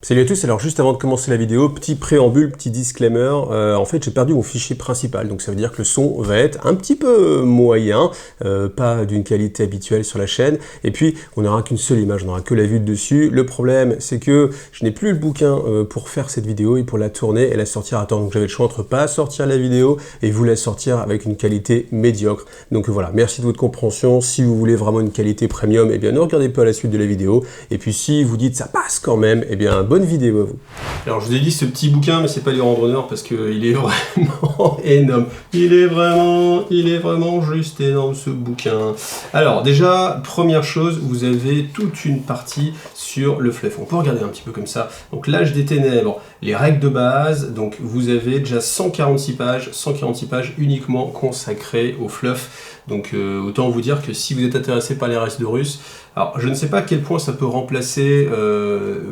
Salut à tous, alors juste avant de commencer la vidéo, petit préambule, petit disclaimer, en fait j'ai perdu mon fichier principal, donc ça veut dire que le son va être un petit peu moyen, pas d'une qualité habituelle sur la chaîne, et puis on n'aura qu'une seule image, on n'aura que la vue de dessus. Le problème c'est que je n'ai plus le bouquin pour faire cette vidéo et pour la tourner et la sortir à temps, donc j'avais le choix entre pas sortir la vidéo et vous la sortir avec une qualité médiocre. Donc voilà, merci de votre compréhension. Si vous voulez vraiment une qualité premium, eh bien ne regardez pas la suite de la vidéo, et puis si vous dites ça passe quand même, eh bien bonne vidéo à vous. Alors je vous ai dit ce petit bouquin, mais c'est pas lui rendre honneur parce qu'il est vraiment énorme. Il est vraiment juste énorme ce bouquin. Alors déjà, première chose, vous avez toute une partie sur le fluff. On peut regarder un petit peu comme ça. Donc l'âge des ténèbres, les règles de base. Donc vous avez déjà 146 pages uniquement consacrées au fluff. Donc autant vous dire que si vous êtes intéressé par les restes de Russes, alors je ne sais pas à quel point ça peut remplacer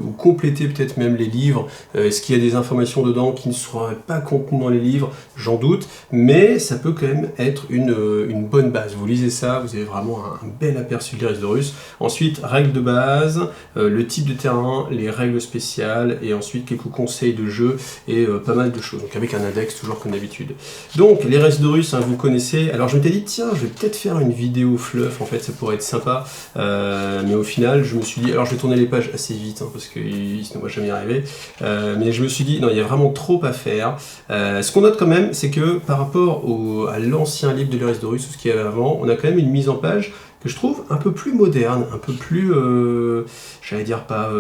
ou compléter peut-être même les livres. Est-ce qu'il y a des informations dedans qui ne seraient pas contenues dans les livres? J'en doute, mais ça peut quand même être une bonne base. Vous lisez ça, vous avez vraiment un bel aperçu des restes de Russes. Ensuite, règles de base, le type de terrain, les règles spéciales, et ensuite quelques conseils de jeu et pas mal de choses. Donc avec un index toujours comme d'habitude. Donc les restes de Russes, hein, vous connaissez. Alors je m'étais dit tiens, je vais peut-être faire une vidéo fluff, en fait ça pourrait être sympa, mais au final je me suis dit, alors je vais tourner les pages assez vite hein, parce que sinon moi jamais y arriver, mais je me suis dit non, il y a vraiment trop à faire. Ce qu'on note quand même, c'est que par rapport à l'ancien livre de l'Hérésie de Russe, tout ce qu'il y avait avant, on a quand même une mise en page que je trouve un peu plus moderne, un peu plus, j'allais dire pas,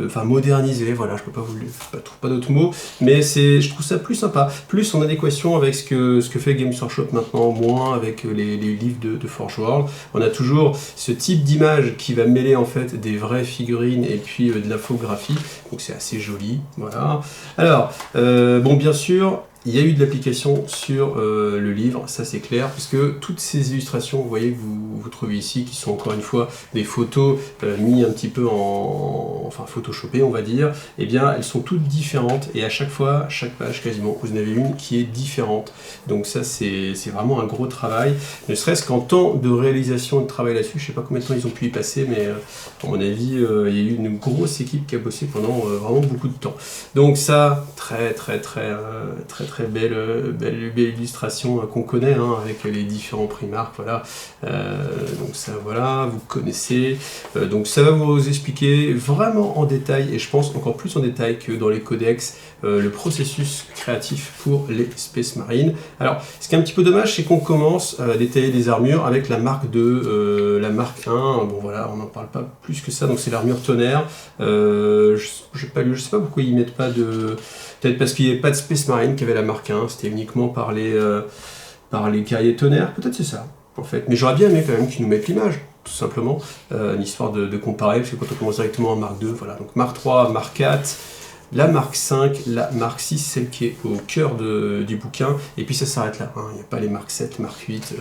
enfin modernisé, voilà, je peux pas trouve pas d'autres mots, mais je trouve ça plus sympa, plus en adéquation avec ce que fait Games Workshop maintenant, moins avec les livres de Forge World. On a toujours ce type d'image qui va mêler en fait des vraies figurines et puis de l'infographie, donc c'est assez joli, voilà. Alors, bon bien sûr, il y a eu de l'application sur le livre, ça c'est clair, puisque toutes ces illustrations, vous voyez que vous trouvez ici, qui sont encore une fois des photos mises un petit peu enfin photoshopées on va dire, eh bien elles sont toutes différentes, et à chaque fois, chaque page quasiment, vous en avez une qui est différente. Donc ça c'est vraiment un gros travail, ne serait-ce qu'en temps de réalisation et de travail là-dessus, je sais pas combien de temps ils ont pu y passer, mais à mon avis, il y a eu une grosse équipe qui a bossé pendant vraiment beaucoup de temps. Donc ça, très belle illustration qu'on connaît hein, avec les différents Primark, voilà. Donc ça voilà, vous connaissez. Donc ça va vous expliquer vraiment en détail, et je pense encore plus en détail que dans les codex, le processus créatif pour les Space Marines. Alors ce qui est un petit peu dommage, c'est qu'on commence à détailler des armures avec la marque 2, la marque 1, bon voilà, on n'en parle pas plus que ça, donc c'est l'armure tonnerre. Je sais pas pourquoi ils mettent pas de... Peut-être parce qu'il n'y avait pas de Space Marine qui avait la marque 1, c'était uniquement par les guerriers tonnerre, peut-être c'est ça, en fait. Mais j'aurais bien aimé quand même qu'ils nous mettent l'image, tout simplement, une histoire de comparer, parce que quand on commence directement en marque 2, voilà, donc marque 3, marque 4, la marque 5, la marque 6, celle qui est au cœur du bouquin, et puis ça s'arrête là, hein. Il n'y a pas les marques 7, marque 8,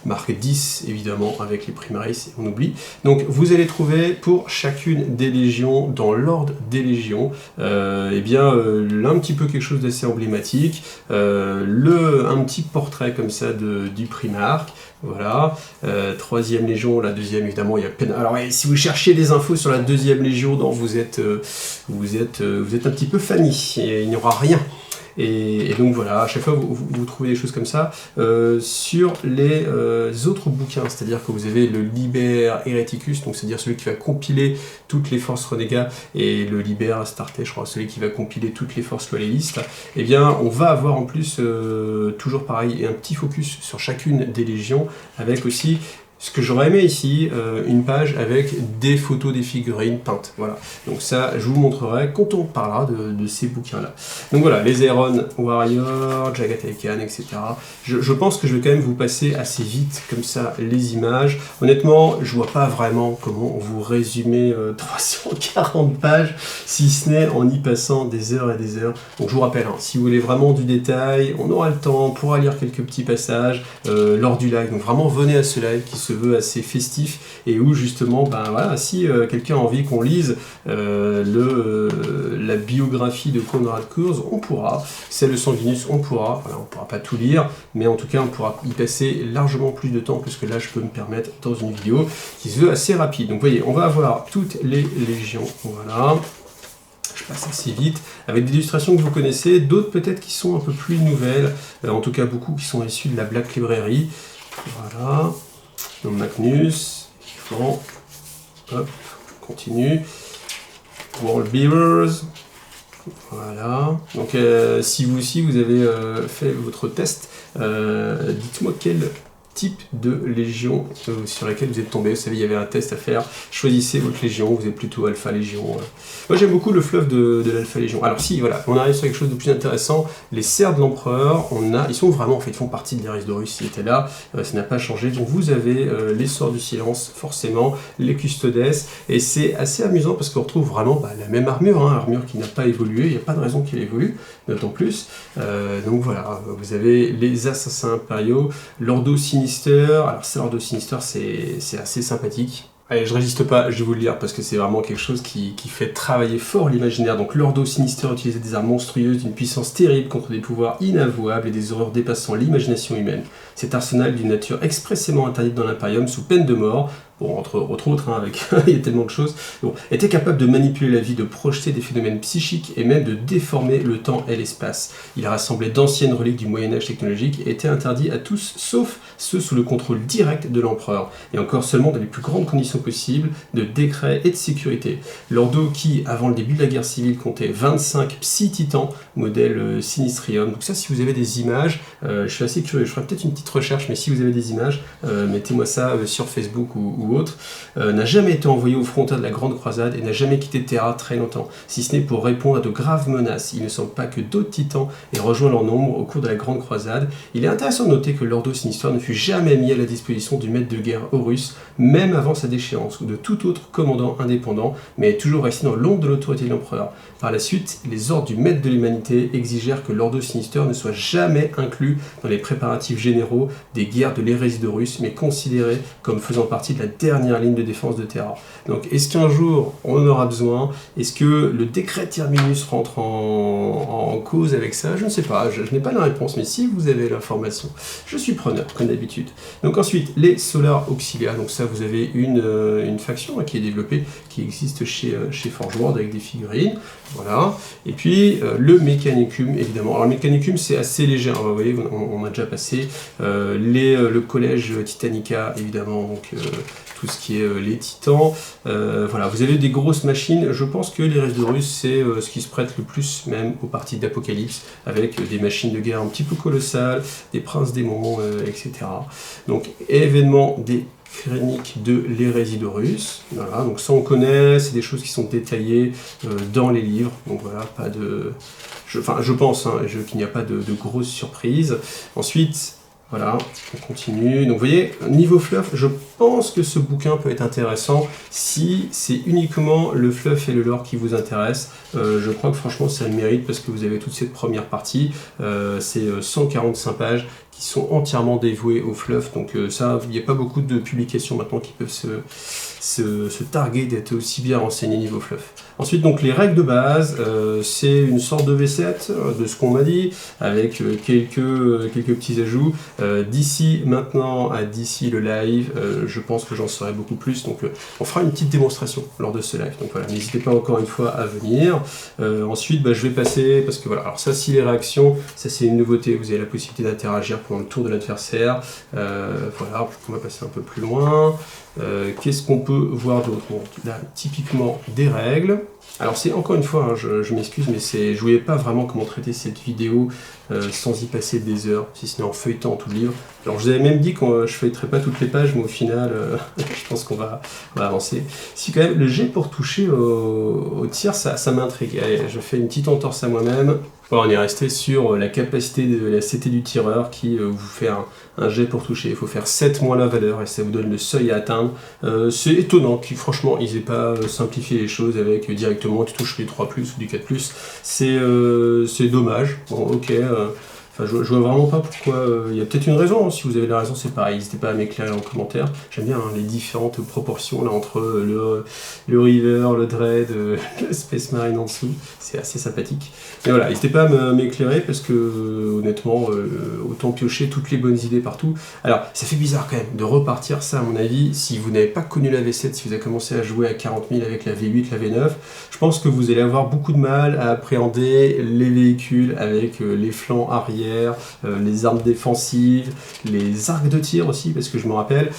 marque 10 évidemment avec les Primaris, on oublie. Donc vous allez trouver pour chacune des légions, dans l'ordre des légions, eh bien là un petit peu quelque chose d'assez emblématique, un petit portrait comme ça du Primark. Voilà, troisième légion, la deuxième évidemment, il y a peine. Alors si vous cherchez des infos sur la deuxième légion, donc vous êtes un petit peu Fanny, et il n'y aura rien. Et donc voilà, à chaque fois vous trouvez des choses comme ça. Sur les autres bouquins, c'est-à-dire que vous avez le Liber Hereticus, donc c'est-à-dire celui qui va compiler toutes les forces renégats, et le Liber Astarte, je crois, celui qui va compiler toutes les forces loyalistes, eh bien on va avoir en plus, toujours pareil, un petit focus sur chacune des légions, avec aussi... Ce que j'aurais aimé ici, une page avec des photos des figurines peintes. Voilà. Donc ça, je vous montrerai quand on parlera de ces bouquins-là. Donc voilà, les Aeron Warrior, Jaghatai-Khan, etc. Je pense que je vais quand même vous passer assez vite, comme ça, les images. Honnêtement, je vois pas vraiment comment vous résumer 340 pages, si ce n'est en y passant des heures et des heures. Donc je vous rappelle, hein, si vous voulez vraiment du détail, on aura le temps, on pourra lire quelques petits passages lors du live. Donc vraiment, venez à ce live qui se veut assez festif, et où justement, ben voilà, si quelqu'un a envie qu'on lise la biographie de Konrad Kurz, on pourra, celle de Sanguinus, on pourra, voilà, on pourra pas tout lire, mais en tout cas on pourra y passer largement plus de temps que ce que là je peux me permettre dans une vidéo qui se veut assez rapide. Donc vous voyez, on va avoir toutes les légions, voilà. passe assez vite, avec des illustrations que vous connaissez, d'autres peut-être qui sont un peu plus nouvelles, en tout cas beaucoup qui sont issues de la Black Library. Voilà, donc Magnus, bon, hop, continue, World Beavers, voilà, donc si vous aussi vous avez fait votre test, dites-moi quel type de légion sur laquelle vous êtes tombé. Vous savez, il y avait un test à faire. Choisissez votre légion, vous êtes plutôt Alpha Légion. Moi, j'aime beaucoup le fluff de l'Alpha Légion. Alors si, voilà, on arrive sur quelque chose de plus intéressant. Les serfs de l'empereur, ils sont vraiment, en fait, ils font partie de l'Iris Dorus, ils étaient là, ça n'a pas changé. Donc vous avez les sorts du silence, forcément, les custodes, et c'est assez amusant parce qu'on retrouve vraiment la même armure, hein, armure qui n'a pas évolué, il n'y a pas de raison qu'elle évolue, d'autant plus. Donc voilà, vous avez les assassins impériaux, l'Ordo Sinister. Alors ça, l'Ordo Sinister, c'est assez sympathique. Allez, je résiste pas, je vais vous le lire parce que c'est vraiment quelque chose qui fait travailler fort l'imaginaire. Donc l'Ordo Sinister utilisait des armes monstrueuses d'une puissance terrible contre des pouvoirs inavouables et des horreurs dépassant l'imagination humaine. Cet arsenal d'une nature expressément interdite dans l'Imperium sous peine de mort, bon, entre autres, hein, avec il y a tellement de choses, bon, était capable de manipuler la vie, de projeter des phénomènes psychiques et même de déformer le temps et l'espace. Il rassemblait d'anciennes reliques du Moyen-Âge technologique et était interdit à tous, sauf ceux sous le contrôle direct de l'empereur, et encore seulement dans les plus grandes conditions possibles de décret et de sécurité. L'Ordo qui, avant le début de la guerre civile, comptait 25 Psy-Titans, modèle Sinistrium. Donc ça, si vous avez des images, je suis assez curieux, je ferai peut-être une petite recherche, mais si vous avez des images, mettez-moi ça sur Facebook ou autre, n'a jamais été envoyé au frontières de la Grande Croisade et n'a jamais quitté Terra très longtemps, si ce n'est pour répondre à de graves menaces. Il ne semble pas que d'autres titans aient rejoint leur nombre au cours de la Grande Croisade. Il est intéressant de noter que l'Ordo Sinister ne fut jamais mis à la disposition du maître de guerre Horus, même avant sa déchéance, ou de tout autre commandant indépendant, mais est toujours resté dans l'ombre de l'autorité de l'empereur. Par la suite, les ordres du maître de l'humanité exigèrent que l'Ordo Sinister ne soit jamais inclus dans les préparatifs généraux des guerres de l'hérésie d'Horus, mais considéré comme faisant partie de la dernière ligne de défense de Terra. Donc est-ce qu'un jour on en aura besoin? Est-ce que le décret Terminus rentre en cause avec ça? Je ne sais pas, je n'ai pas la réponse, mais si vous avez l'information, je suis preneur, comme d'habitude. Donc ensuite, les Solar Auxilia, donc ça vous avez une faction qui est développée, qui existe chez Forge World avec des figurines, voilà. Et puis le Mechanicum, évidemment. Alors le Mechanicum c'est assez léger, hein, vous voyez, on a déjà passé le collège Titanica, évidemment, donc tout ce qui est les titans, voilà, vous avez des grosses machines. Je pense que les restes de Russes, c'est ce qui se prête le plus même aux parties d'Apocalypse, avec des machines de guerre un petit peu colossales, des princes démons, etc. Donc, événement des chroniques de l'hérésie d'Horus, voilà, donc ça on connaît, c'est des choses qui sont détaillées dans les livres, donc voilà, pas de... je pense hein, qu'il n'y a pas de grosses surprises. Ensuite, voilà, on continue. Donc vous voyez, niveau fluff, je pense que ce bouquin peut être intéressant si c'est uniquement le fluff et le lore qui vous intéressent. Je crois que franchement ça le mérite parce que vous avez toute cette première partie, c'est 145 pages qui sont entièrement dévouées au fluff, donc ça, il n'y a pas beaucoup de publications maintenant qui peuvent se targuer d'être aussi bien renseignées niveau fluff. Ensuite, donc les règles de base, c'est une sorte de V7 de ce qu'on m'a dit, avec quelques petits ajouts. D'ici maintenant à d'ici le live, je pense que j'en saurai beaucoup plus, donc on fera une petite démonstration lors de ce live. Donc voilà, n'hésitez pas encore une fois à venir. Ensuite, je vais passer, parce que voilà, alors ça, si les réactions, ça c'est une nouveauté, vous avez la possibilité d'interagir pendant le tour de l'adversaire. Voilà, on va passer un peu plus loin. Qu'est-ce qu'on peut voir d'autre? Bon, là, typiquement des règles. Alors c'est encore une fois, hein, je m'excuse, mais je ne voyais pas vraiment comment traiter cette vidéo sans y passer des heures, si ce n'est en feuilletant tout le livre. Alors je vous avais même dit que je ne feuilleterais pas toutes les pages, mais au final, je pense qu'on va avancer. Si quand même, le jet pour toucher au tir, ça m'intrigue. Allez, je fais une petite entorse à moi-même. Bon, on est resté sur la capacité de la CT du tireur qui vous fait un jet pour toucher. Il faut faire 7 moins la valeur et ça vous donne le seuil à atteindre. C'est étonnant qu'ils, franchement, ils n'aient pas simplifié les choses avec directement tu touches les 3+, ou du 4+. C'est dommage. Bon, ok. Enfin, je vois vraiment pas pourquoi. Il y a peut-être une raison, hein. Si vous avez la raison, c'est pareil. N'hésitez pas à m'éclairer en commentaire. J'aime bien, hein, les différentes proportions là, entre le River, le Dread, le Space Marine en dessous. C'est assez sympathique. Mais voilà, n'hésitez pas à m'éclairer parce que honnêtement, autant piocher toutes les bonnes idées partout. Alors, ça fait bizarre quand même de repartir ça, à mon avis, si vous n'avez pas connu la V7, si vous avez commencé à jouer à 40 000 avec la V8, la V9, je pense que vous allez avoir beaucoup de mal à appréhender les véhicules avec les flancs arrière, les armes défensives, les arcs de tir aussi, parce que je me rappelle,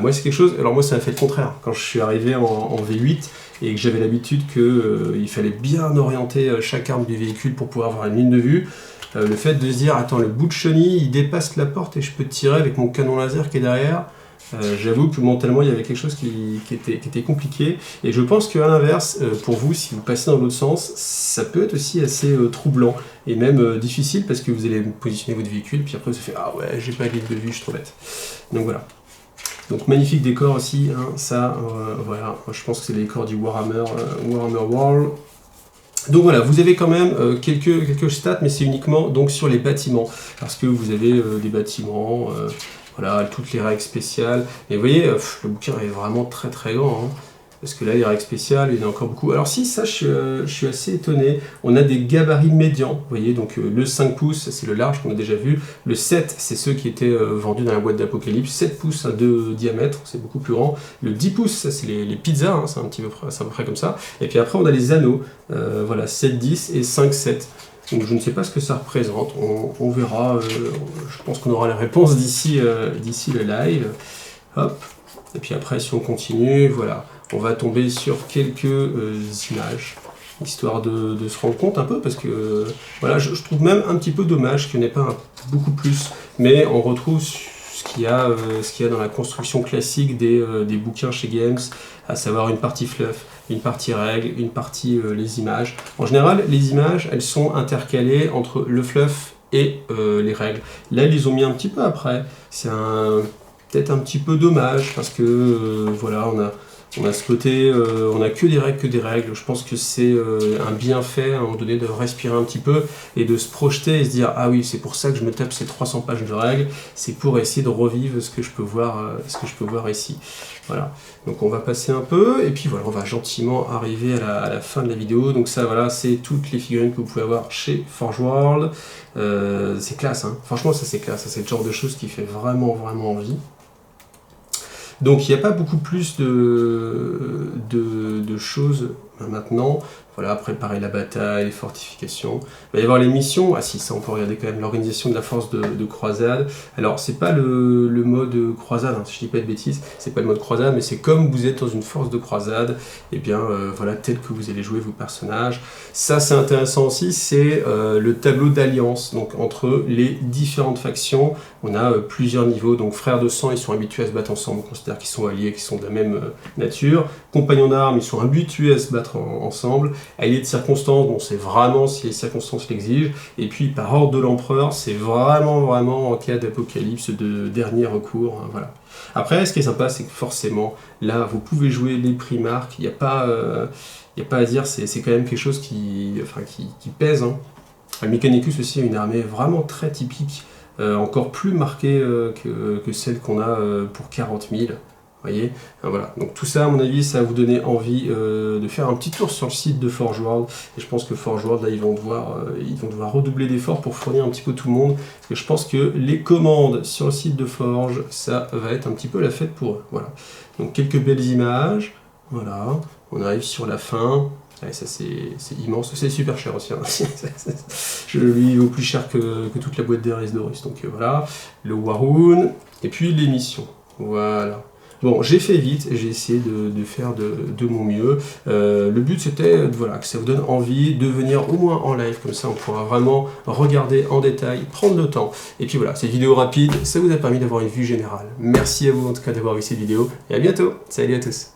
moi c'est quelque chose, alors moi ça m'a fait le contraire, quand je suis arrivé en V8, et que j'avais l'habitude qu'il fallait bien orienter chaque arme du véhicule pour pouvoir avoir une ligne de vue, le fait de se dire, attends, le bout de chenille, il dépasse la porte et je peux tirer avec mon canon laser qui est derrière, j'avoue que mentalement, il y avait quelque chose qui était compliqué. Et je pense qu'à l'inverse, pour vous, si vous passez dans l'autre sens, ça peut être aussi assez troublant et même difficile parce que vous allez positionner votre véhicule, puis après vous faites « Ah ouais, j'ai pas de ligne de vue, je suis trop bête. » Donc voilà. Donc magnifique décor aussi, hein, ça, voilà, je pense que c'est les décors du Warhammer World. Donc voilà, vous avez quand même quelques stats, mais c'est uniquement donc sur les bâtiments, parce que vous avez des bâtiments, voilà, toutes les règles spéciales. Et vous voyez, le bouquin est vraiment très très grand, hein, parce que là, les règles spéciales, il y en a encore beaucoup. Alors si, ça, je suis assez étonné. On a des gabarits médians, vous voyez, donc le 5 pouces, c'est le large qu'on a déjà vu. Le 7, c'est ceux qui étaient vendus dans la boîte d'Apocalypse. 7 pouces de diamètre, c'est beaucoup plus grand. Le 10 pouces, ça, c'est les pizzas, hein, c'est à peu près comme ça. Et puis après, on a les anneaux, voilà, 7, 10 et 5, 7. Donc je ne sais pas ce que ça représente, on verra, je pense qu'on aura la réponse d'ici le live. Hop. Et puis après, si on continue, voilà, on va tomber sur quelques images, histoire de se rendre compte un peu, parce que voilà, je trouve même un petit peu dommage qu'il n'y en ait pas beaucoup plus, mais on retrouve ce qu'il y a dans la construction classique des bouquins chez Games, à savoir une partie fluff, une partie règles, une partie les images. En général, les images, elles sont intercalées entre le fluff et les règles. Là, ils les ont mis un petit peu après. C'est peut-être un petit peu dommage, parce que voilà, on a ce côté, on a que des règles. Je pense que c'est un bienfait à un moment donné de respirer un petit peu et de se projeter et se dire ah oui, c'est pour ça que je me tape ces 300 pages de règles, c'est pour essayer de revivre ce que je peux voir ici. Voilà. Donc on va passer un peu et puis voilà, on va gentiment arriver à la fin de la vidéo. Donc ça, voilà, c'est toutes les figurines que vous pouvez avoir chez Forge World. C'est classe, hein. Franchement, ça c'est classe. C'est le genre de choses qui fait vraiment vraiment envie. Donc il n'y a pas beaucoup plus de choses maintenant. Voilà, préparer la bataille, les fortifications. Il va y avoir les missions. Ah si, ça on peut regarder quand même l'organisation de la force de croisade. Alors c'est pas le mode croisade, hein, si je dis pas de bêtises, c'est pas le mode croisade, mais c'est comme vous êtes dans une force de croisade, et bien voilà, tel que vous allez jouer vos personnages. Ça c'est intéressant aussi, c'est le tableau d'alliance, donc entre les différentes factions. On a plusieurs niveaux, donc frères de sang, ils sont habitués à se battre ensemble, on considère qu'ils sont alliés, qu'ils sont de la même nature. Compagnons d'armes, ils sont habitués à se battre ensemble. Alliés de circonstances, bon, c'est vraiment si les circonstances l'exigent. Et puis par ordre de l'empereur, c'est vraiment en cas d'apocalypse, de dernier recours. Hein, voilà. Après, ce qui est sympa, c'est que forcément, là, vous pouvez jouer les primarques. Il n'y a pas à dire, c'est quand même quelque chose qui pèse. Hein. Mechanicus aussi a une armée vraiment très typique, encore plus marquée que celle qu'on a pour 40 000. Voyez, voilà. Donc tout ça, à mon avis, ça va vous donner envie de faire un petit tour sur le site de Forge World. Et je pense que Forge World, là, ils vont devoir redoubler d'efforts pour fournir un petit peu tout le monde. Parce que je pense que les commandes sur le site de Forge, ça va être un petit peu la fête pour eux. Voilà. Donc quelques belles images. Voilà. On arrive sur la fin. Ouais, ça c'est immense, c'est super cher aussi, hein. Je lui vaut plus cher que toute la boîte d'Eris Dorus, donc voilà, le Warhoon, et puis les missions, voilà. Bon, j'ai fait vite, j'ai essayé de faire de mon mieux. Le but c'était voilà, que ça vous donne envie de venir au moins en live, comme ça on pourra vraiment regarder en détail, prendre le temps. Et puis voilà, cette vidéo rapide, ça vous a permis d'avoir une vue générale. Merci à vous en tout cas d'avoir vu cette vidéo, et à bientôt, salut à tous.